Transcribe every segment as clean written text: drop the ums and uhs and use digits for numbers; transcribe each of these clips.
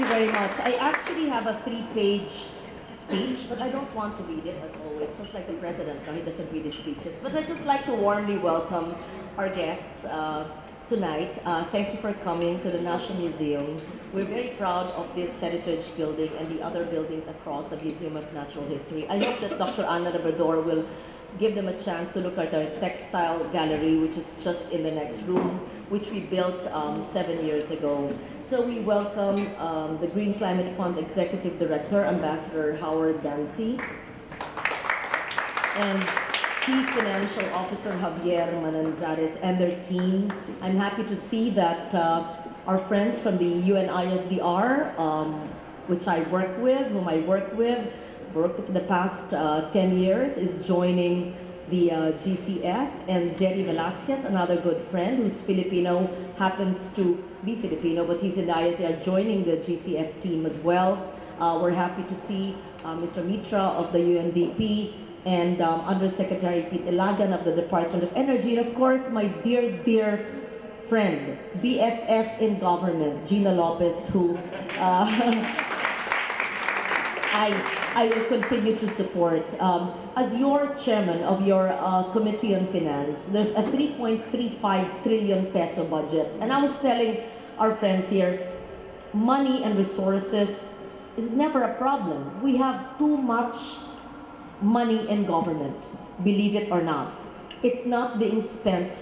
you very much. I actually have a 3-page speech, but I don't want to read it as always, just like the president. No, he doesn't read his speeches. But I'd just like to warmly welcome our guests tonight. Thank you for coming to the National Museum. We're very proud of this heritage building and the other buildings across the Museum of Natural History. I hope that Dr. Ana Labrador will give them a chance to look at our textile gallery, which is just in the next room, which we built 7 years ago. So we welcome the Green Climate Fund Executive Director, Ambassador Howard Dempsey, and Chief Financial Officer Javier Mananzares and their team. I'm happy to see that our friends from the UNISDR, which I work with, worked for the past 10 years, is joining the GCF, and Jerry Velasquez, another good friend who's Filipino, happens to be Filipino, but he's in the ISDR, joining the GCF team as well. We're happy to see Mr. Mitra of the UNDP and Undersecretary Pete Ilagan of the Department of Energy, and of course my dear friend, BFF in government, Gina Lopez, who I will continue to support. As your chairman of your Committee on Finance, there's a 3.35 trillion peso budget. And I was telling our friends here, money and resources is never a problem. We have too much money in government, believe it or not. It's not being spent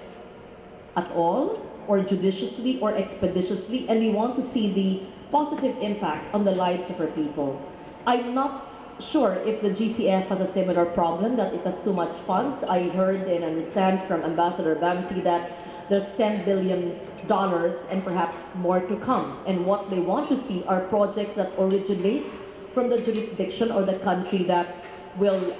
at all, or judiciously, or expeditiously, and we want to see the positive impact on the lives of our people. I'm not sure if the GCF has a similar problem, that it has too much funds. I heard and understand from Ambassador Dempsey that there's $10 billion and perhaps more to come. And what they want to see are projects that originate from the jurisdiction or the country that will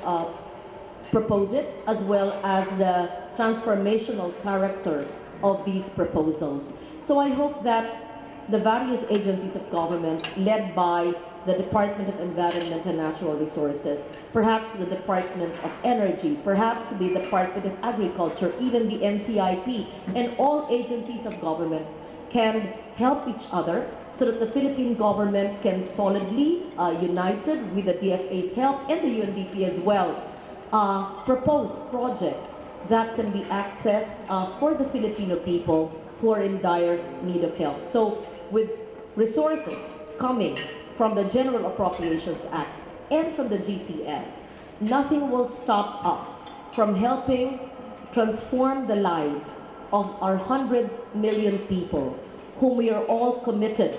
propose it, as well as the transformational character of these proposals. So I hope that the various agencies of government, led by the Department of Environment and Natural Resources, perhaps the Department of Energy, perhaps the Department of Agriculture, even the NCIP, and all agencies of government can help each other so that the Philippine government can solidly, united with the DFA's help and the UNDP as well, propose projects that can be accessed for the Filipino people who are in dire need of help. So with resources coming from the General Appropriations Act and from the GCF, nothing will stop us from helping transform the lives of our 100 million people, whom we are all committed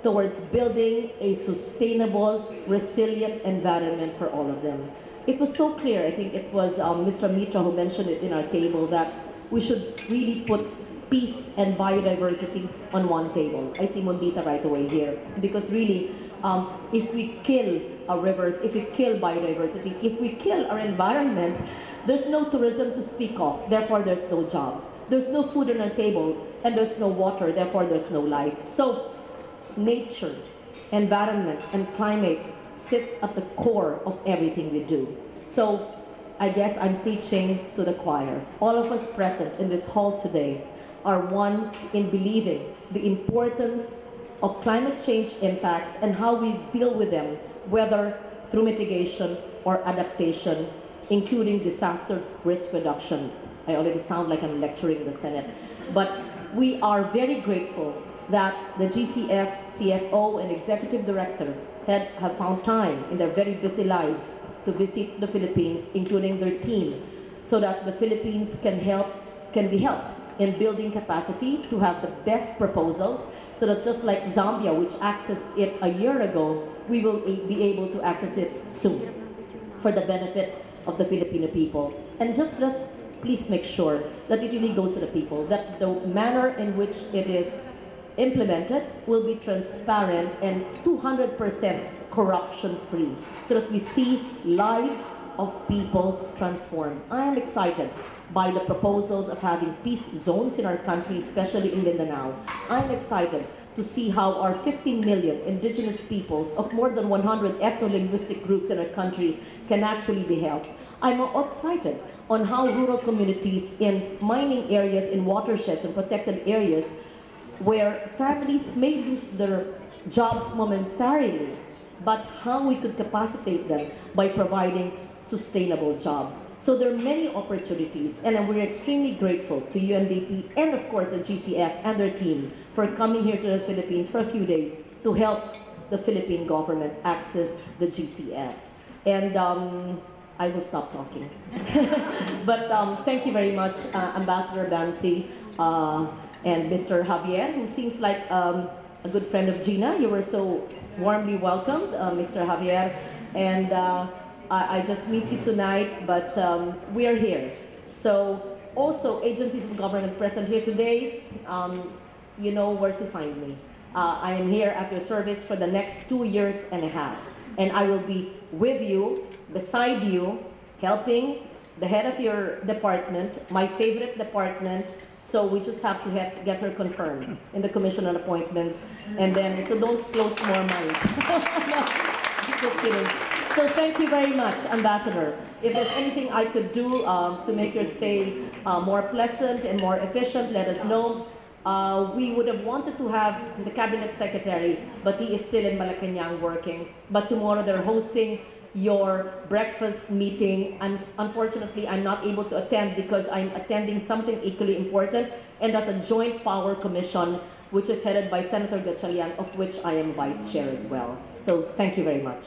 towards building a sustainable, resilient environment for all of them. It was so clear, I think it was Mr. Mitra who mentioned it in our table, that we should really put peace and biodiversity on one table. I see Mondita right away here, because really, if we kill our rivers, if we kill biodiversity, if we kill our environment, there's no tourism to speak of, therefore there's no jobs. There's no food on our table, and there's no water, therefore there's no life. So nature, environment, and climate sits at the core of everything we do. So I guess I'm preaching to the choir. All of us present in this hall today are one in believing the importance of climate change impacts and how we deal with them, whether through mitigation or adaptation, including disaster risk reduction. I already sound like I'm lecturing in the Senate. But we are very grateful that the GCF, CFO, and Executive Director have found time in their very busy lives to visit the Philippines, including their team, so that the Philippines can be helped in building capacity to have the best proposals, so that just like Zambia, which accessed it a year ago, we will be able to access it soon for the benefit of the Filipino people. And just let's please make sure that it really goes to the people, that the manner in which it is implemented will be transparent and 200% corruption-free, so that we see lives of people transformed. I am excited by the proposals of having peace zones in our country, especially in Mindanao. I'm excited to see how our 15 million indigenous peoples of more than 100 ethno-linguistic groups in our country can actually be helped. I'm excited on how rural communities in mining areas, in watersheds and protected areas, where families may lose their jobs momentarily, but how we could capacitate them by providing sustainable jobs. So there are many opportunities, and we're extremely grateful to UNDP and of course the GCF and their team for coming here to the Philippines for a few days to help the Philippine government access the GCF. And I will stop talking. But thank you very much, Ambassador Bamsi and Mr. Javier, who seems like a good friend of Gina. You were so warmly welcomed, Mr. Javier. And I just meet you tonight, but we are here. So also agencies of government present here today, you know where to find me. I am here at your service for the next 2.5 years, and I will be with you, beside you, helping the head of your department, my favorite department. So we just have to get her confirmed in the Commission on Appointments, and then so don't close more minds. Just kidding. So thank you very much, Ambassador. If there's anything I could do to make your stay more pleasant and more efficient, let us know. We would have wanted to have the Cabinet Secretary, but he is still in Malacanang working. But tomorrow they're hosting your breakfast meeting, and unfortunately I'm not able to attend because I'm attending something equally important, and that's a Joint Power Commission, which is headed by Senator Gatchalian, of which I am Vice Chair as well. So thank you very much.